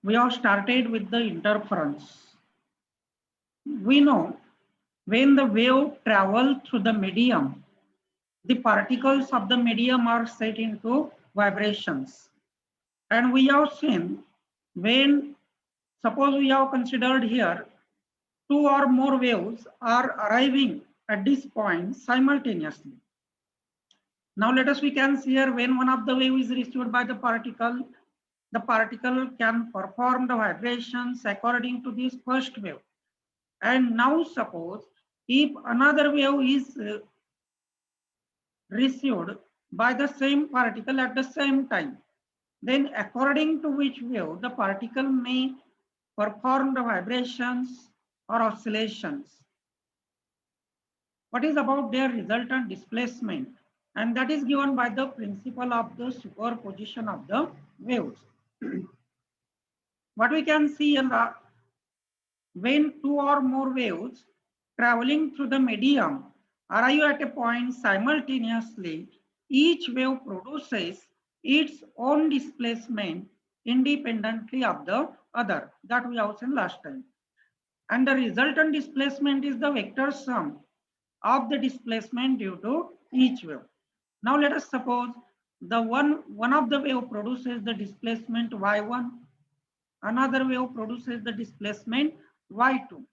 We have started with the interference. We know when the wave travels through the medium, the particles of the medium are set into vibrations. And we have seen when, suppose we have considered here, two or more waves are arriving at this point simultaneously. Now let us we can see here when one of the wave is received by the particle can perform the vibrations according to this first wave. And now suppose if another wave is received by the same particle at the same time, then according to which wave the particle may perform the vibrations or oscillations. What is about their resultant displacement? And that is given by the principle of the superposition of the waves. What we can see in the when two or more waves traveling through the medium arrive at a point simultaneously, each wave produces its own displacement independently of the other. That we have seen last time. And the resultant displacement is the vector sum of the displacement due to each wave. Now let us suppose the one of the wave produces the displacement y1, another wave produces the displacement y2.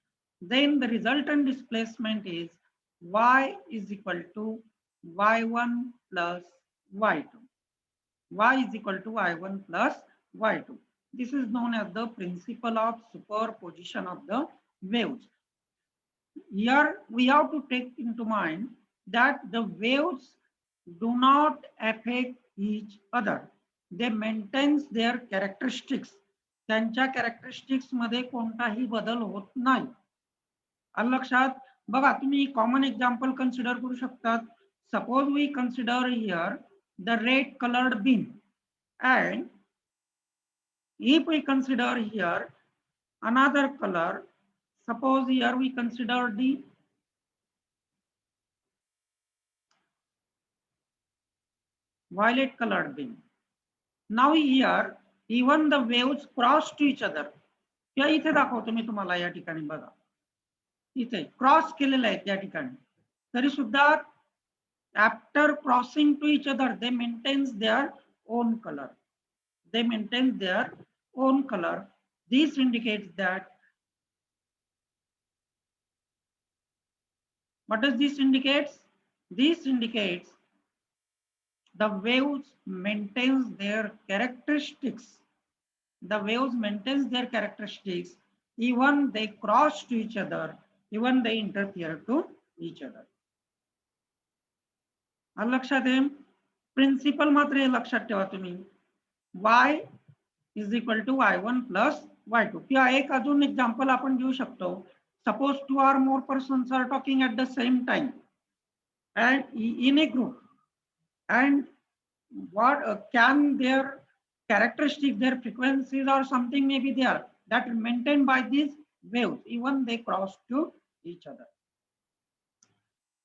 Then the resultant displacement is y is equal to y1 plus y2. Y is equal to y1 plus y2. This is known as the principle of superposition of the waves. Here we have to take into mind that the waves do not affect each other. They maintain their characteristics. त्यांच्या characteristics मध्ये कोणताही बदल होत नाही. आलं लक्षात? बघा तुम्ही कॉमन एक्झाम्पल कन्सिडर करू शकतात. Suppose we consider here the red coloured bean and if we consider here another color, suppose here we consider the violet colored beam. Now here even the waves cross to each other. या इथे दाखवतो मी तुम्हाला या ठिकाणी बघा. इथे cross केलेलं आहे त्या ठिकाणी. तरी सुद्धा after crossing to each other they maintains their own color. They maintain their own color. This indicates that. What does this indicates? This indicates the waves maintains their characteristics. The waves maintains their characteristics even they cross to each other, even they interfere to each other. आलं लक्षात आहे? Principal मात्र हे लक्षात ठेवा तुम्ही. y is equal to y1 plus y2. किंवा एक अजून एक्झाम्पल आपण घेऊ शकतो. Suppose two or more persons are talking at the same time and in a group, and what can their characteristics, their frequencies or something may be there that are maintained by these waves even they cross to each other.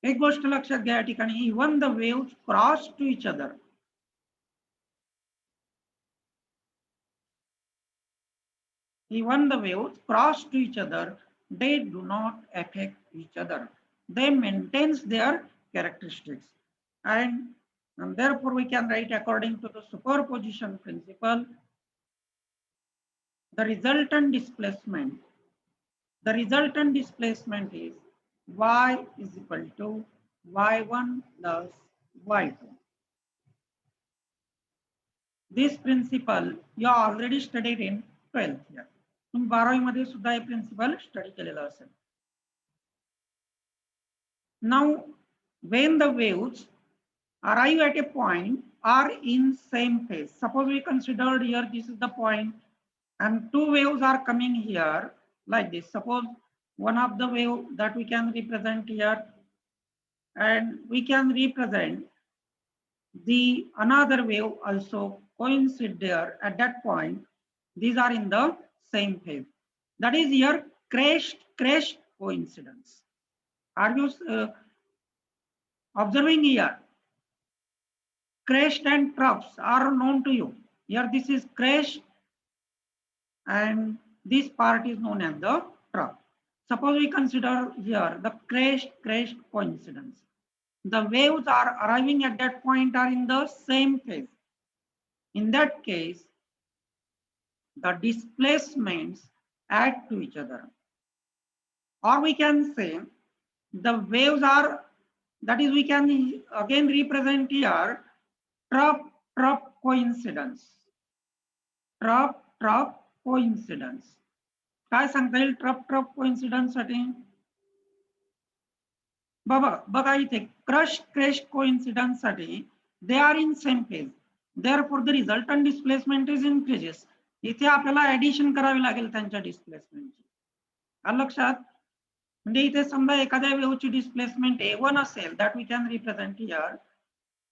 एक गोष्ट लक्षात घ्या या ठिकाणी, even the waves cross to each other. Even the waves cross to each other, they do not affect each other. They maintain their characteristics. And therefore we can write according to the superposition principle, the resultant displacement is y is equal to y1 plus y2. This principle you already studied in 12th year. तुम्ही 12वी मध्ये सुद्धा हे principal study केलेला असेल. Now when the waves arrive at a point are in same phase. Suppose we considered here this is the point and two waves are coming here like this. Suppose one of the wave that we can represent here, and we can represent the another wave also coincide there at that point. These are in the same phase. That is here crest coincidence. Are you observing here? Crest and troughs are known to you. Here this is crest and this part is known as the trough. Suppose we consider here the crest coincidence. The waves are arriving at that point are in the same phase. In that case, the displacements add to each other. Or we can say the waves are, that is, we can again represent here trough coincidence. trough coincidence. काय सांगता येईल trough coincidence साठी? बघा इथे crest coincidence साठी they are in same phase, therefore the resultant displacement is increases. इथे आपल्याला addition करावी लागेल त्यांच्या डिस्प्लेसमेंटची. आलं लक्षात? म्हणजे इथे समजा एखाद्या वेव्हची डिस्प्लेसमेंट A1 असेल, that we can represent here.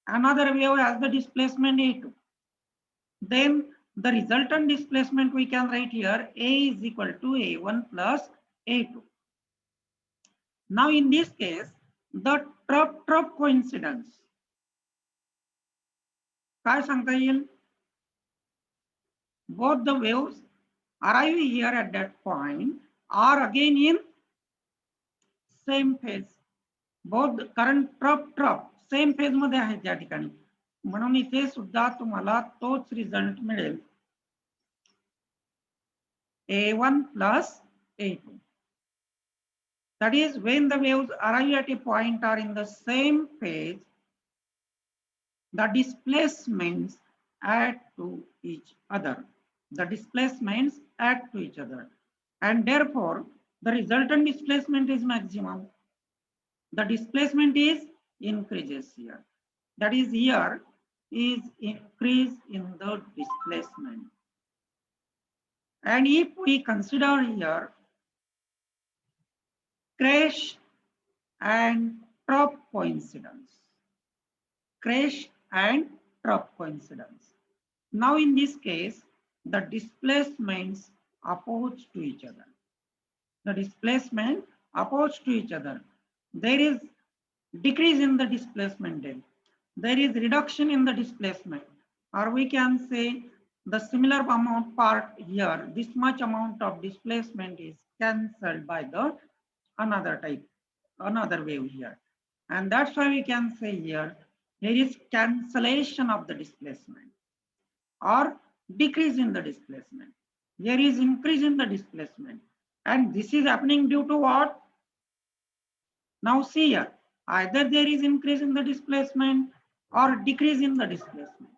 Another wave has the displacement A2. Then the resultant displacement we can write here A is equal to A1 plus A2. Now in this case, the trough coincidence. काय सांगता येईल? Both the waves arriving here at that point are again in same phase. Both current trough same phase मध्ये आहेत या ठिकाणी. म्हणून इथे सुद्धा तुम्हाला तोच रिझल्ट मिळेल. A1 plus A2. That is, when the waves arrive at a point are in the same phase, the displacements add to each other. The displacements add to each other. And therefore, the resultant displacement is maximum. The displacement is increases here. That is, here is increase in the displacement. And if we consider here crest and trough coincidence, crest and trough coincidence. Now in this case, the displacements oppose to each other. The displacement oppose to each other. There is decrease in the displacement then. There is reduction in the displacement, or we can say the similar amount part here, this much amount of displacement is cancelled by the another wave here. And that's why we can say here, there is cancellation of the displacement or decrease in the displacement. There is increase in the displacement. And this is happening due to what? Now see here, either there is increase in the displacement or decrease in the displacement.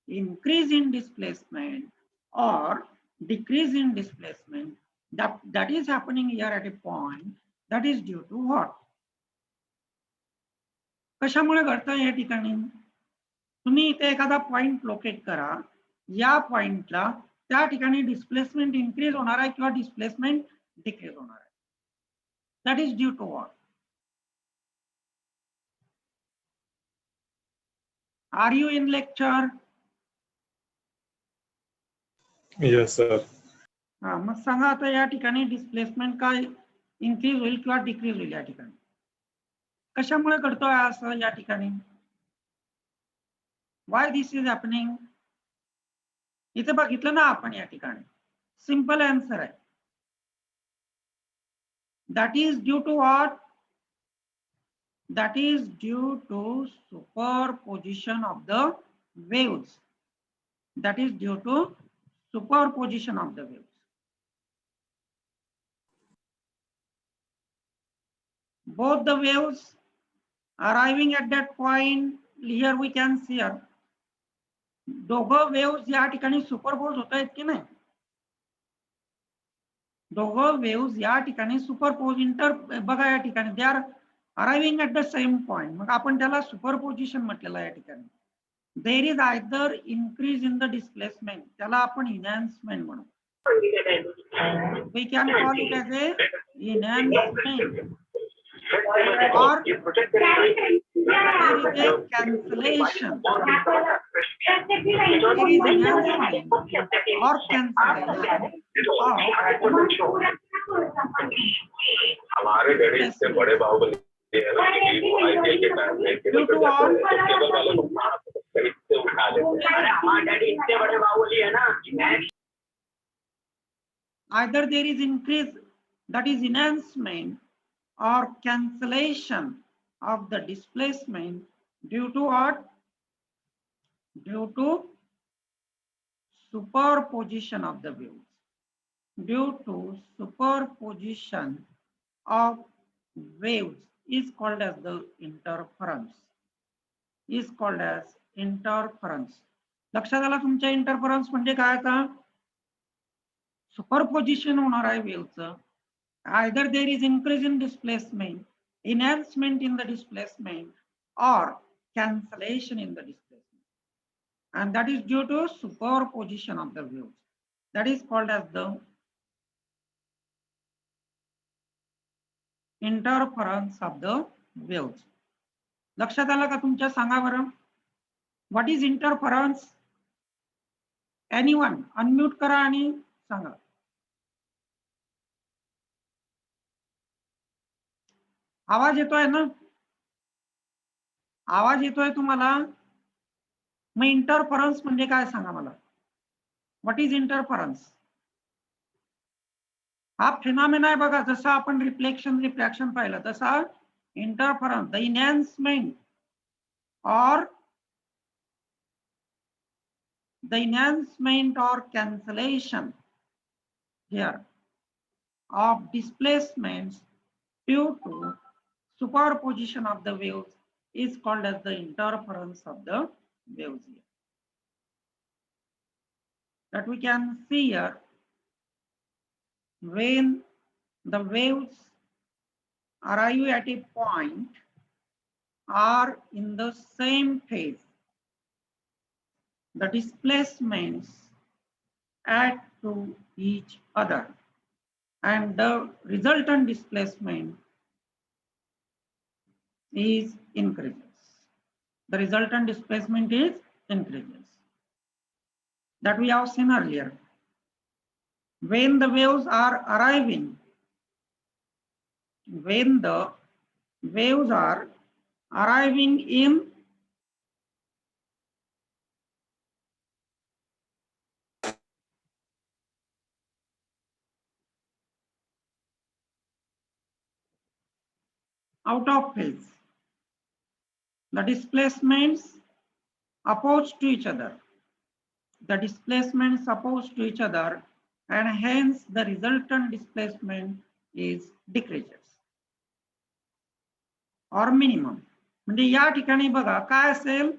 Increase in displacement or decrease in displacement, that is happening here at a point, that is due to what? कशामुळे घडतं या ठिकाणी? तुम्ही इथे एखादा point locate करा, या पॉइंटला त्या ठिकाणी डिस्प्लेसमेंट इन्क्रीज होणार आहे किंवा डिस्प्लेसमेंट डिक्रीज होणार आहे. That is due to what? Are you in lecture? Yes, sir. हा, मग सांगा आता या ठिकाणी डिस्प्लेसमेंट काय इन्क्रीज होईल किंवा डिक्रीज होईल या ठिकाणी? कशामुळे घडतोय असं या ठिकाणी? Why this is happening? इथे बघितलं ना आपण या ठिकाणी, सिंपल आन्सर आहे. That is due to what? That is due to superposition of the waves. That is due to superposition of the waves. Both the waves arriving at that point, here we can see here, दोघं waves या ठिकाणी superpose होत आहेत की नाही? दोघं waves या ठिकाणी सुपरपोज बघा या ठिकाणी they are arriving at the same point. मग आपण त्याला सुपरपोजिशन म्हटलेलं आहे या ठिकाणी. There is either increase in the displacement, त्याला आपण enhancement म्हणू. We can call it as a enhancement, or there is a cancellation. There is enhancement or cancellation हमारे डैडी से बड़े बाहुबली due to what? हमारे डैडी इतने बड़े बाहुबली है ना, either there is increase, that is enhancement, or cancellation of the displacement due to what? Due to superposition of the waves. Due to superposition of waves is called as the interference. Is called as interference. लक्षात आला तुमच्या interference म्हणजे काय? आता superposition होणार आहे वेव्हचं. Either there is increase in displacement, enhancement in the displacement, or cancellation in the displacement, and that is due to superposition of the waves. That is called as the interference of the waves. लक्षात आलं का तुमच्या? सांगा बरं, what is interference? Anyone unmute करा आणि सांगा. आवाज येतोय ना? आवाज येतोय तुम्हाला? मग इंटरफरन्स म्हणजे काय सांगा मला. What is interference? हा फिनॉमिना आहे बघा, जसं आपण रिफ्लेक्शन रिफ्रॅक्शन पाहिलं तसा interference, the enhancement or the enhancement or cancellation here of displacements due to superposition of the waves is called as the interference of the waves here. That we can see here, when the waves arrive at a point are in the same phase, the displacements add to each other and the resultant displacement is increases. The resultant displacement is increases. That we have seen earlier. When the waves are arriving, when the waves are arriving in out of phase, the displacements opposed to each other. The displacements opposed to each other, and hence the resultant displacement is decreases or minimum. म्हणजे या ठिकाणी बघा काय असेल,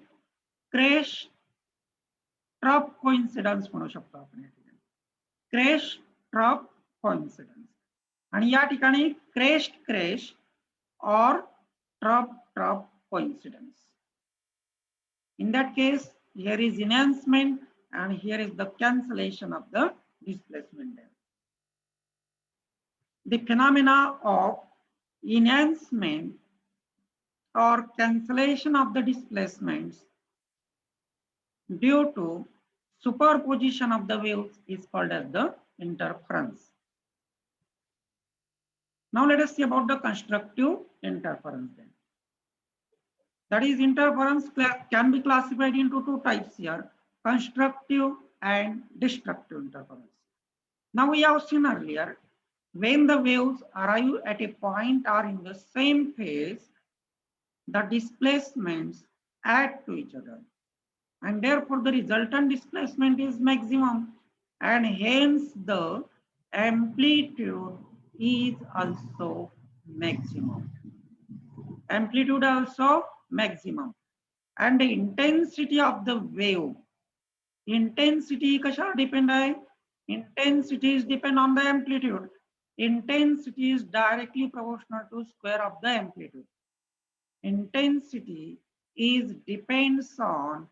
crash trough coincidence म्हणू शकतो आपण. या ठिकाणी क्रॅश ट्रफ कोइन्सिडन्स, आणि या ठिकाणी crest crash or trough coincidence. In that case, here is enhancement and here is the cancellation of the displacement there. The phenomena of enhancement or cancellation of the displacements due to superposition of the waves is called as the interference. Now let us see about the constructive interference then. That is, interference can be classified into two types here, constructive and destructive interference. Now we have seen earlier, when the waves arrive at a point or in the same phase, the displacements add to each other, and therefore the resultant displacement is maximum, and hence the amplitude is also maximum. Amplitude also maximum, and the intensity of the wave. Intensity कशावर depend आहे? Intensity is depend on the amplitude. Intensity is directly proportional to square of the amplitude. Intensity is depends on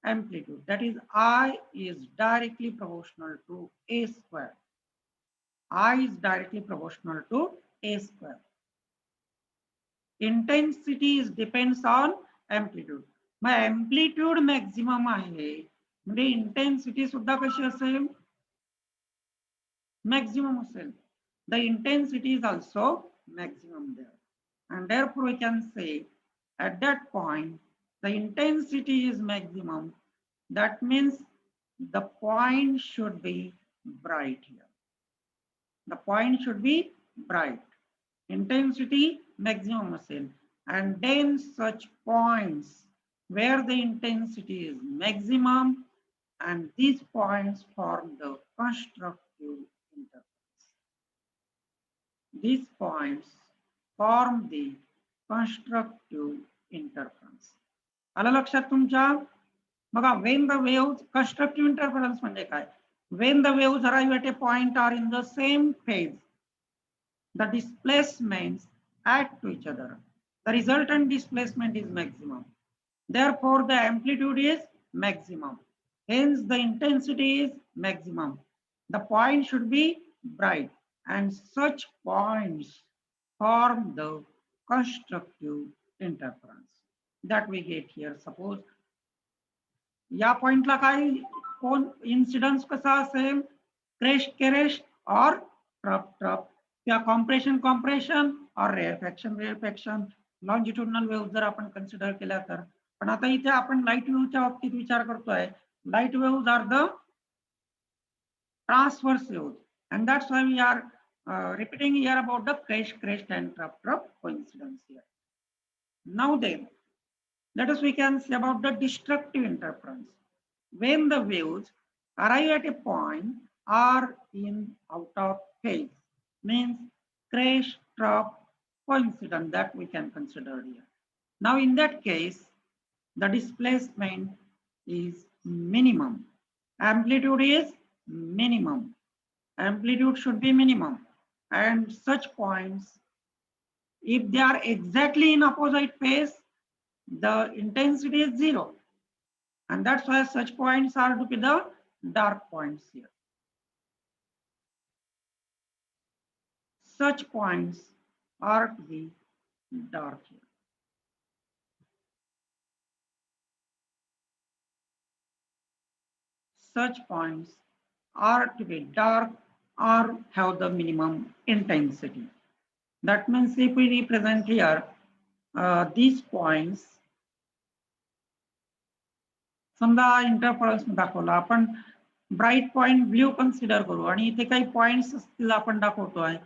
amplitude. That is, I is directly proportional to a square. I is directly proportional to a square. Intensity is depends on amplitude. Mug amplitude maximum आहे म्हणजे intensity सुद्धा कशी असेल? Maximum असेल. The intensity is also maximum there, and therefore we can say at that point the intensity is maximum. That means the point should be bright here. The point should be bright. Intensity maximum असेल. And then such points where the intensity is maximum, and these points form the constructive interference. These points form the constructive interference. आलं लक्षात तुमच्या? बघा, when the waves, constructive interference म्हणजे काय? When the waves arrive at a point are in the same phase, the displacements add to each other. The resultant displacement is maximum. Therefore, the amplitude is maximum. Hence, the intensity is maximum. The point should be bright, and such points form the constructive interference that we get here. Suppose या पॉइंटला काय कोण incidence कसा असेल? Crest केरेस्ट और trough trough, या compression compression और रेअरफॅक्शन रेअरफॅक्शन. Longitudinal wave जर आपण कन्सिडर केल्या तर. पण आता इथे आपण लाईट वेव्हच्या बाबतीत विचार करतोय. Light wave are the transverse wave, and that's why we are repeating here about the crest and trup coincidence here. Now then, let us we can see about the destructive interference. When the waves arrive at a point are in out of phase, means crest trough coincidence, that we can consider here. Now in that case, the displacement is minimum, amplitude is minimum, amplitude should be minimum, and such points, if they are exactly in opposite phase, the intensity is 0, and that's why such points are to be the dark points here. Such points are to be dark here. Such points are to be dark or have the minimum intensity. That means if we represent here these points, समजा interference दाखवला आपण, bright point blue consider करू आणि इथे काही points असतील आपण दाखवतोय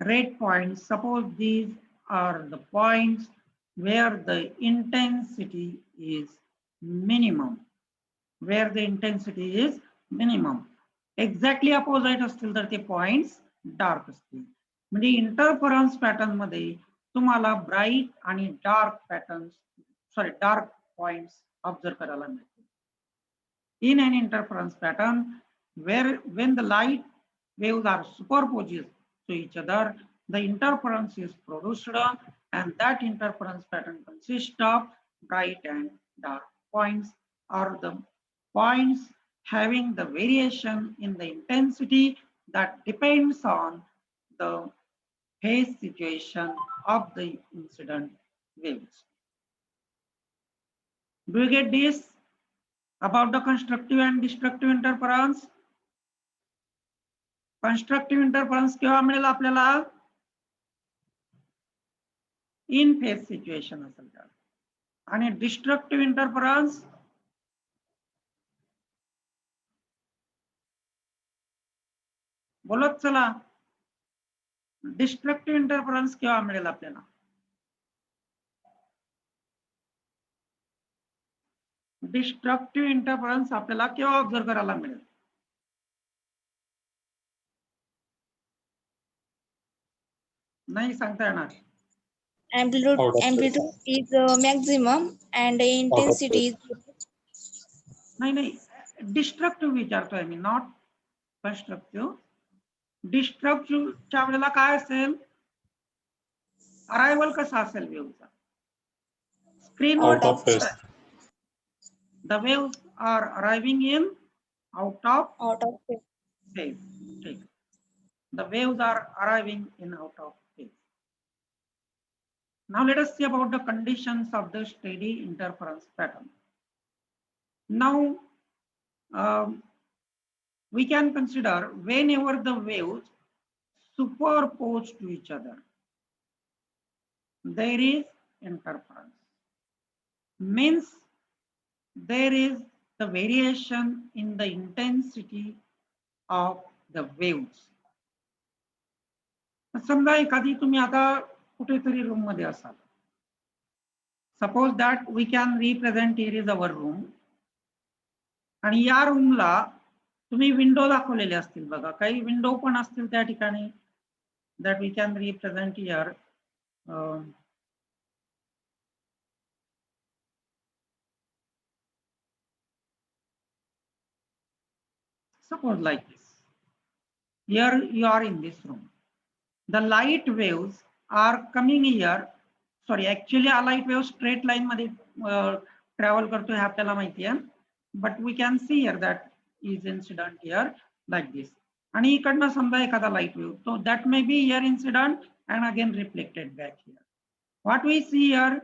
red points. Suppose these are the points where the intensity is minimum, where the intensity is minimum. Exactly opposite असतील तर ते पॉइंट्स डार्क असतील. म्हणजे इंटरफरन्स पॅटर्न मध्ये तुम्हाला ब्राइट आणि dark patterns, sorry dark points observe करायला मिळते. In an interference pattern where when the light waves are superposed to each other, the interference is produced, and that interference pattern consists of bright and dark points, or the points having the variation in the intensity that depends on the phase situation of the incident waves. Do you get this about the constructive and destructive interference? Constructive interference केव्हा मिळेल आपल्याला? इन phase situation असेल तर. आणि destructive interference बोलत चला. Destructive interference केव्हा मिळेल आपल्याला? डिस्ट्रक्टिव्ह इंटरफरन्स आपल्याला केव्हा ऑब्झर्व करायला मिळेल? नाही सांगता येणार. Amplitude is maximum and intensity is. नाही डिस्ट्रक्टिव्ह विचारतोय मी, नॉट कन्स्ट्रक्टिव्ह. डिस्ट्रक्टिव्हच्या वेळेला काय असेल? अरायवल कसा असेल वेव्हचा? स्क्रीनवर the waves are arriving in out of phase. Okay. The waves are arriving in out of phase. Now let us see about the conditions of the steady interference pattern. Now we can consider whenever the waves superpose to each other, there is interference. Means there is the variation in the intensity of the waves. समजा एखादी तुम्ही आता कुठेतरी room मध्ये असाल. Suppose that we can represent here is our room. आणि या रूमला तुम्ही विंडो दाखवलेले असतील बघा, काही विंडो पण असतील त्या ठिकाणी that we can represent here. Suppose like this. Here you are in this room. The light waves are coming here. Sorry, actually a light wave straight line मध्ये travel करतोय हे आपल्याला माहिती आहे. But we can see here that is incident here like this. आणि इकडनं समजा एखादा light wave, so that may be here incident and again reflected back here. What we see here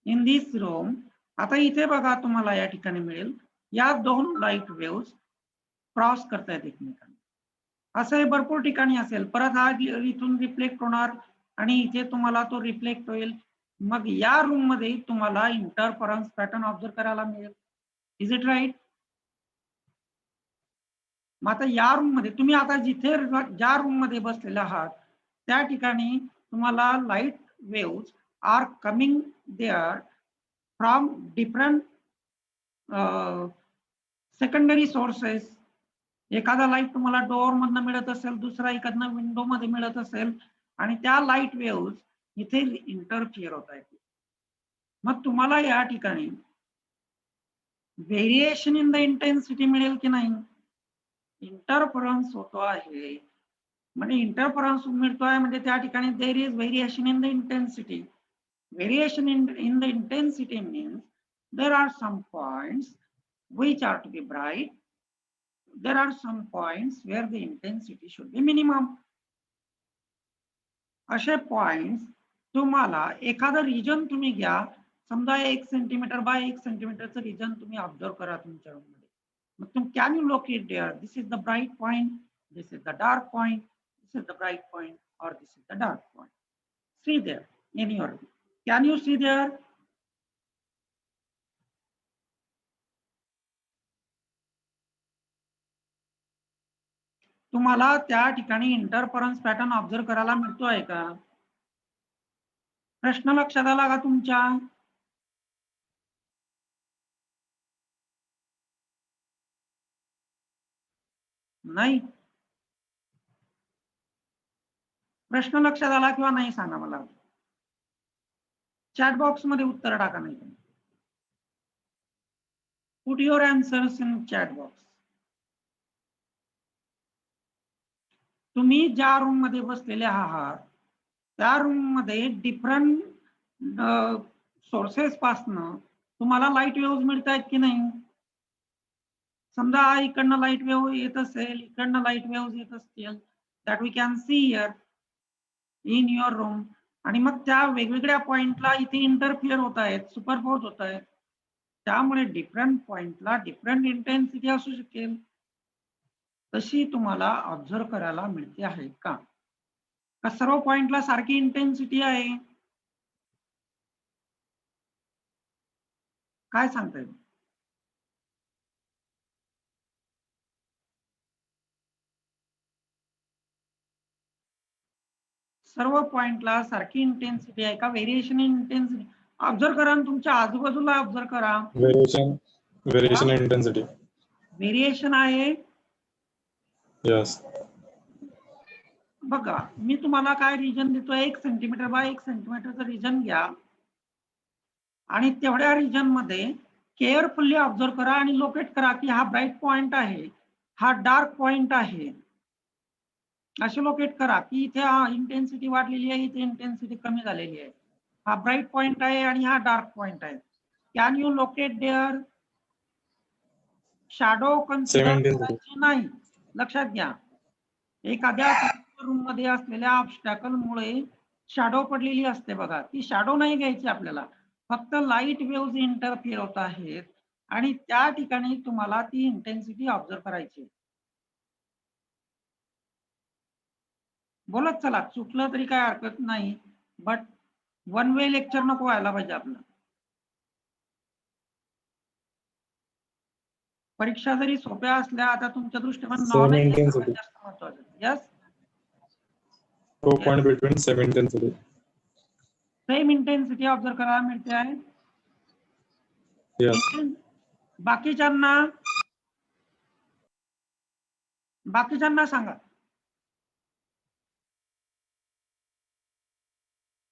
in this room, आता इथे बघा तुम्हाला या ठिकाणी मिळेल या दोन लाईट वेव्स क्रॉस करतायत एकमेकांना. असं हे भरपूर ठिकाणी असेल. परत हा इथून रिफ्लेक्ट होणार आणि इथे तुम्हाला तो रिफ्लेक्ट होईल. मग या रूम मध्ये तुम्हाला इंटरफरन्स पॅटर्न ऑब्झर्व करायला मिळेल. Is it right? मग आता या रूम मध्ये तुम्ही आता जिथे ज्या रूम मध्ये बसलेले आहात त्या ठिकाणी तुम्हाला light waves are coming there from different secondary sources. एखादा लाईट तुम्हाला डोअर मधनं मिळत असेल, दुसरा एखादा विंडो मध्ये मिळत असेल आणि त्या लाईट वेव्स इथे इंटरफिअर होत आहेत. मग तुम्हाला या ठिकाणी व्हेरिएशन इन द इंटेन्सिटी मिळेल की नाही? इंटरफरन्स होतो आहे म्हणजे इंटरफरन्स मिळतोय म्हणजे त्या ठिकाणी there is variation in the intensity. Variation in the intensity means there are some points which are to be bright. There are some points where the intensity should be minimum. असे points तुम्हाला एखादा region तुम्ही घ्या, समजा 1 centimetre by 1 सेंटीमीटरचं region तुम्ही observe करा तुमच्या रूम मध्ये. मग तुम्ही can you locate there this is the bright point, this is the dark point, this is the bright point और this is the dark point. See there in your room. Can you see there? तुम्हाला त्या ठिकाणी interference pattern observe करायला मिळतोय का? प्रश्न लक्षात आला का तुमच्या? नाही? प्रश्न लक्षात आला किंवा नाही सांगा मला. चॅट बॉक्स मध्ये उत्तर टाका. नाही put your answers in chat box. तुम्ही ज्या रूम मध्ये बसलेले आहात त्या रूम मध्ये डिफरंट सोर्सेस पासनं तुम्हाला लाईट वेव्ह मिळत आहेत की नाही? समजा इकडनं लाईट वेव्ह येत असेल, इकडनं लाईट वेव्ह येत असतील, that we can see here in your room. आणि मग त्या वेगवेगळ्या पॉइंटला इथे इंटरफिअर होत आहेत, सुपरपोज होत आहेत. त्यामुळे डिफरंट पॉइंटला डिफरंट इंटेन्सिटी असू शकेल. तशी तुम्हाला ऑब्झर्व करायला मिळते आहे का? का सर्व पॉइंटला सारखी इंटेन्सिटी आहे? काय सांगता येईल? सर्व पॉइंटला सारखी इंटेन्सिटी आहे का? व्हेरिएशन इन इंटेन्सिटी ऑब्झर्व करा आणि तुमच्या आजूबाजूला ऑब्झर्व करा. Variation intensity. व्हेरिएशन आहे. यस. बघा मी तुम्हाला काय रिजन देतोय, 1 सेंटीमीटर बाय 1 सेंटीमीटरचं रिजन घ्या आणि तेवढ्या रिजन मध्ये केअरफुल्ली ऑब्झर्व करा आणि लोकेट करा की हा ब्राईट पॉइंट आहे, हा डार्क पॉइंट आहे. असे लोकेट करा की इथे हा इंटेन्सिटी वाढलेली आहे, इथे इंटेन्सिटी कमी झालेली आहे. हा ब्राईट पॉइंट आहे आणि हा डार्क पॉइंट आहे. Can you locate there? Shadow consider करायची नाही. लक्षात घ्या, एखाद्या रूम मध्ये असलेल्या ऑब्स्टॅकल मुळे शॅडो पडलेली असते बघा, ती शॅडो नाही घ्यायची आपल्याला. फक्त लाईट वेव्स इंटरफिअर होत आहेत आणि त्या ठिकाणी तुम्हाला ती इंटेन्सिटी ऑब्झर्व करायची. बोलत चला, चुकलं तरी काय हरकत नाही, बट वन वे लेक्चर नको व्हायला पाहिजे आपलं. परीक्षा जरी सोप्या असल्या आता तुमच्या दृष्टीने नॉलेज जास्त महत्वाचं. यस. तो point between same intensity. Same intensity observe करायला मिळते आहे. Yes. बाकीच्यांना सांगा.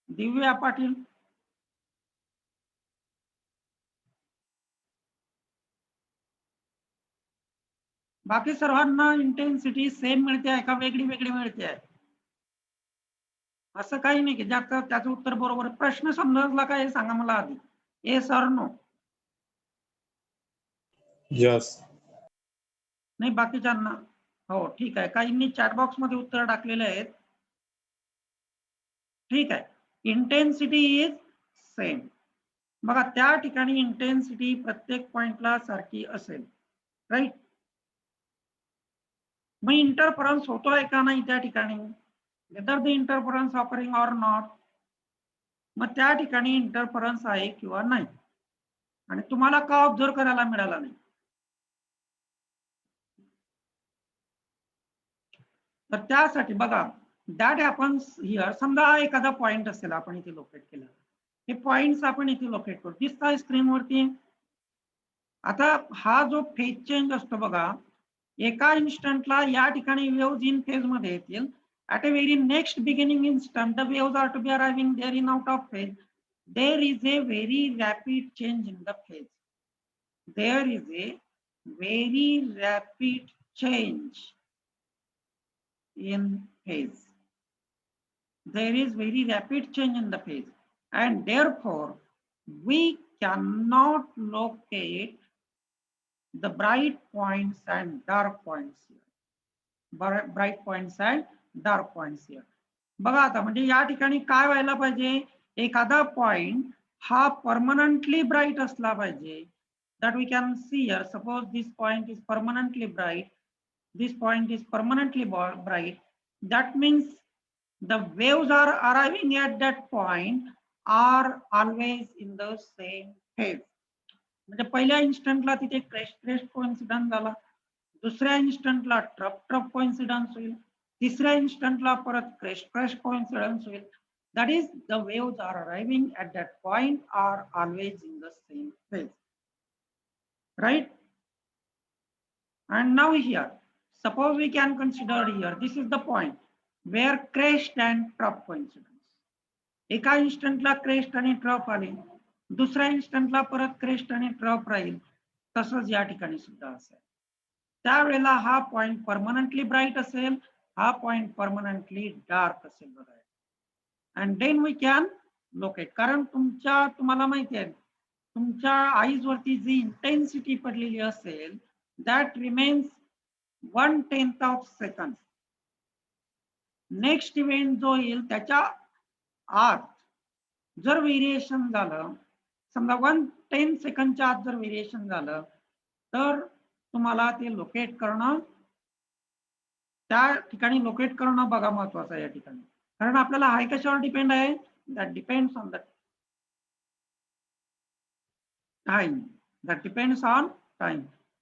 दिव्या पाटील, बाकी सर्वांना इंटेन्सिटी सेम मिळते आहे का वेगळी वेगळी मिळते आहे? असं काही नाही की त्याचं उत्तर बरोबर. प्रश्न समजला का हे सांगा मला आधी. Yes or no? Yes. नाही बाकीच्यांना? हो ठीक आहे. काहींनी चॅट बॉक्स मध्ये उत्तर टाकलेले आहेत. ठीक आहे. Intensity is same. बघा त्या ठिकाणी इंटेन्सिटी प्रत्येक पॉइंटला सारखी असेल, राईट? मग इंटरफरन्स होतोय का नाही त्या ठिकाणी? Whether the interference occurring or not. मग त्या ठिकाणी इंटरफरन्स आहे किंवा नाही, आणि तुम्हाला का ऑब्झर्व करायला मिळाला नाही? तर त्यासाठी बघा, दॅट हॅपन्स हिअर. समजा एखादा पॉइंट असेल, आपण इथे लोकेट केला. हे पॉइंट्स आपण इथे लोकेट करू. दिसतंय स्क्रीनवरती? आता हा जो फेज चेंज असतो बघा, एका इन्स्टंटला या ठिकाणी वेव्हज इन फेज मध्ये येतील. At a very next beginning instant the waves are to be arriving there in out of phase. There is a very rapid change in the phase. There is a very rapid change in phase. There is very rapid change in the phase, and therefore we cannot locate the bright points and dark points here. Bright points and dark points here. बघा आता, म्हणजे या ठिकाणी काय व्हायला पाहिजे? एखादा point हा परमनंटली ब्राईट असला पाहिजे. that we can see here. Suppose this point is permanently bright. This point is permanently bright. That means the waves are arriving at that point are always in the same phase. म्हणजे पहिल्या इन्स्टंटला तिथे crest coincidence झाला, दुसऱ्या इन्स्टंटला trough coincidence होईल, तिसऱ्या इन्स्टंटला परत crest coincidence होईल. That is, the waves are arriving at that point are always in the same phase, right? And now here, suppose we can consider here, this is the point where crest and trough coincidence. एका इन्स्टंटला crest आणि trough आले, दुसऱ्या इन्स्टंटला परत crest आणि trough राहील. तसंच या ठिकाणी सुद्धा असेल. त्यावेळेला हा पॉइंट परमनंटली ब्राईट असेल, हा पॉइंट परमनंटली डार्क असेल बघा. And then we can locate. कारण तुम्हाला माहिती आहे, तुमच्या आईज वरती जी इंटेन्सिटी पडलेली असेल, that remains 1/10 of second. Next event जो येईल त्याच्या आत जर व्हेरिएशन झालं, समजा 1/10 सेकंडच्या आत जर व्हेरिएशन झालं, तर तुम्हाला ते लोकेट करणं, त्या ठिकाणी लोकेट करणं बघा महत्वाचं आहे या ठिकाणी. कारण आपल्याला हाय कशावर डिपेंड आहे? That depends on the time. That depends on time.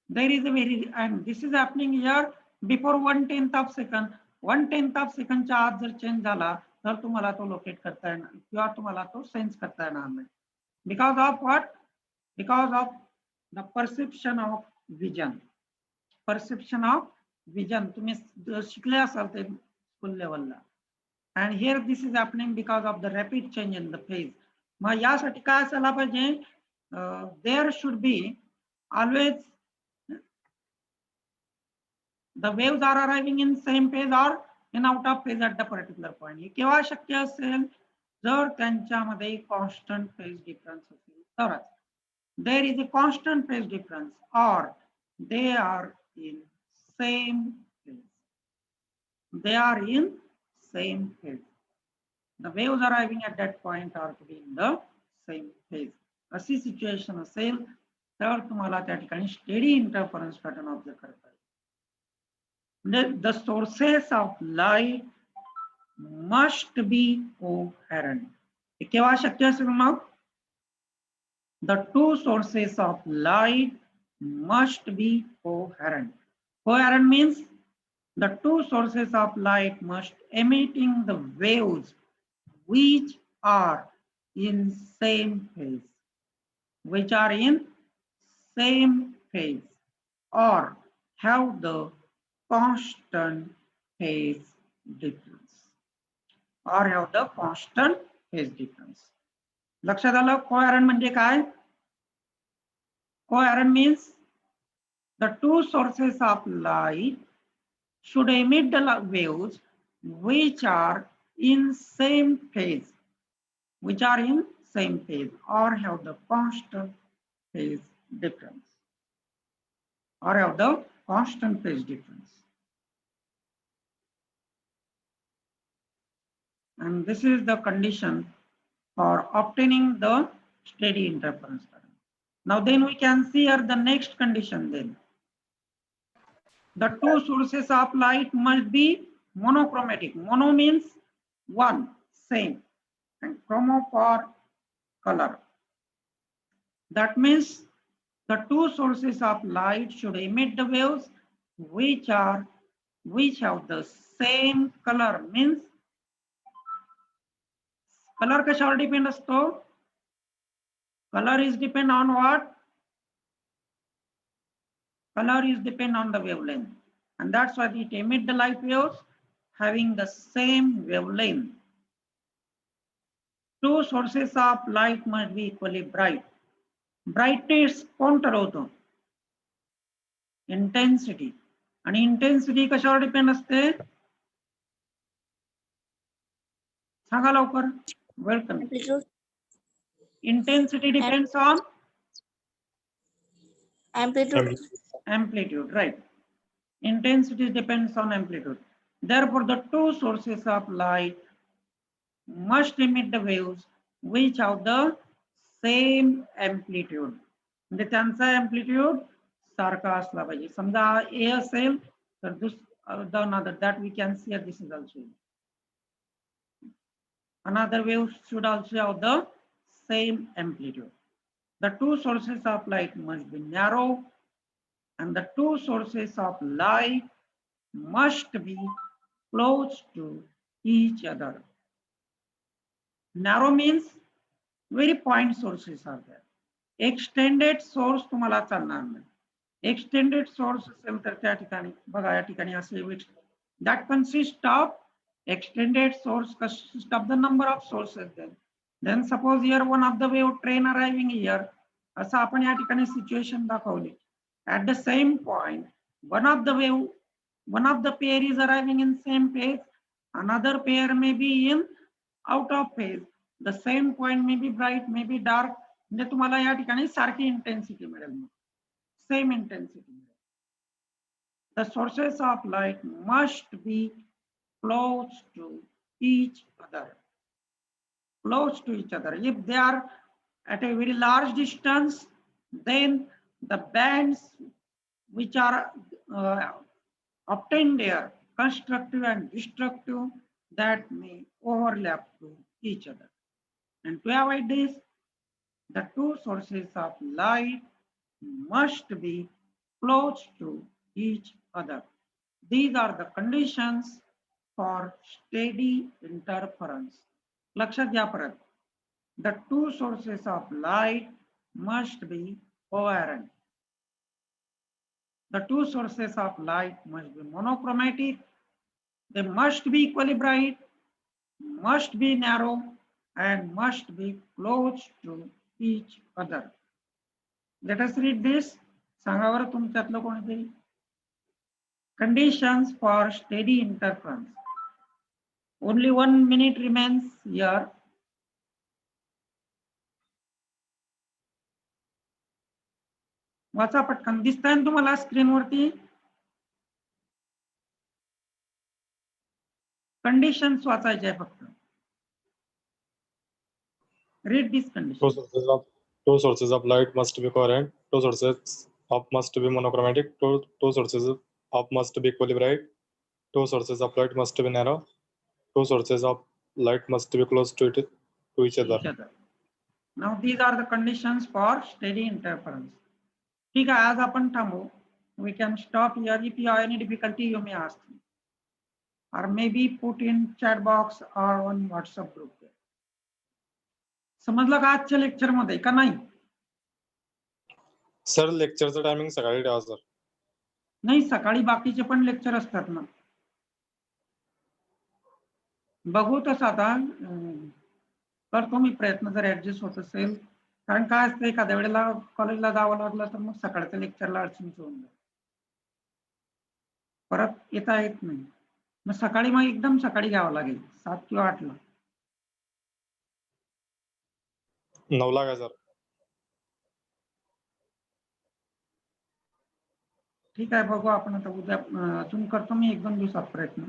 There is a very, and this is happening here before 1/10 of second. 1/10 of second च्या आत जर चेंज झाला तर तुम्हाला तो लोकेट करता येणार किंवा तुम्हाला तो सेन्स करता येणार नाही. Because of what? Because of the perception of vision. Perception of vision तुम्ही शिकले असाल ते स्कूल लेवलला. And here this is happening because of the rapid change in the phase. मग यासाठी काय असायला पाहिजे? There should be always the waves are arriving in same phase or in out of phase at the particular point. हे केव्हा शक्य असेल? जर त्यांच्यामध्ये कॉन्स्टंट फेज डिफरन्स असेल तरच. There is a constant phase difference or they are in same phase. They are in same phase. The waves arriving at that point are to be in the same phase. अशी situation असेल तर तुम्हाला त्या ठिकाणी steady interference pattern observe करता येईल. The sources of light must be coherent. केव्हा शक्य असेल मग? The two sources of light must be coherent. Coherent means The two sources of light must emitting the waves which are in same phase, or have the constant phase difference. लक्षात आलं? Coherent म्हणजे काय? Coherent means the two sources of light should emit the waves which are in same phase, or have the constant phase difference. And this is the condition for obtaining the steady interference current. Now then we can see here the next condition then. The two sources of light must be monochromatic. Mono means one, same, and chromo for color. That means the two sources of light should emit the waves which have the same color. Means color कशावर depend असतो? Color is depend on what? Color is depend on the wavelength, and that's why it emit the light waves having the same wavelength. Two sources of light must be equally bright. Brightness कोण ठरवतो? Intensity. आणि intensity कशावर depend असते? सांगा लवकर. Welcome. Intensity depends on amplitude, right? Intensity depends on amplitude. Therefore, the two sources of light must emit the waves which have the same amplitude. म्हणजे त्यांचा amplitude सारखा असला पाहिजे. समजा A असेल तर another that we can see this is also another wave should also have the same amplitude. The two sources of light must be narrow, and the two sources of light must be close to each other. Narrow means very point sources are there. Extended source तुम्हाला चालणार नाही. Extended source असेल तर त्या ठिकाणी बघा या ठिकाणी असे that consists of extended source consists of the number of sources then suppose here one of the wave train arriving here असं आपण या ठिकाणी situation दाखवली. At the same point one of the pair is arriving in same phase, another pair may be in out of phase. The same point may be bright, may be dark. म्हणजे तुम्हाला या ठिकाणी सारखी intensity मिळेल, same intensity मिळेल. The sources of light must be close to each other. If they are at a very large distance, then the bands which are obtained there, constructive and destructive, that may overlap to each other. And to avoid this, the two sources of light must be close to each other. These are the conditions for steady interference. लक्षात घ्या परत. The two sources of light must be coherent. The two sources of light must be monochromatic. They must be equally bright, must be narrow, and must be close to each other. Let us read this. सांगा बरं तुमच्यातलं कोणीतरी. Conditions for steady interference. Only 1 minute remains here. वाचा पटकन. दिसतंय ना तुम्हाला स्क्रीनवरती? Conditions वाचायचे आहे फक्त. Read this condition. Two sources of light must be coherent. Two sources of must be monochromatic. Two sources of must be equally bright. Two sources of light must be narrow. Two sources of light must be close to each other. Now these are the conditions for steady interference. ठीक आहे, आज आपण थांबू. We can stop here. If you have any difficulty, you may ask me. or maybe put in chat box or on WhatsApp group. समजलं का आजच्या lecture मध्ये का नाही? सर लेक्चरचं टायमिंग सकाळी ठेवा सर. नाही, सकाळी बाकीचे पण लेक्चर असतात ना. बघू तसं आता करतो मी प्रयत्न जर ऍडजस्ट होत असेल, कारण काय असतं एखाद्या वेळेला कॉलेजला जावं लागलं तर मग सकाळच्या लेक्चरला अडचणीच होऊन जाईल, परत येता येत नाही. मग सकाळी मग एकदम सकाळी घ्यावं लागेल 7 किंवा 8 ला. 9 ला काय सर? ठीक आहे, बघू आपण आता उद्या. अजून करतो मी 1-2 दिवसात प्रयत्न.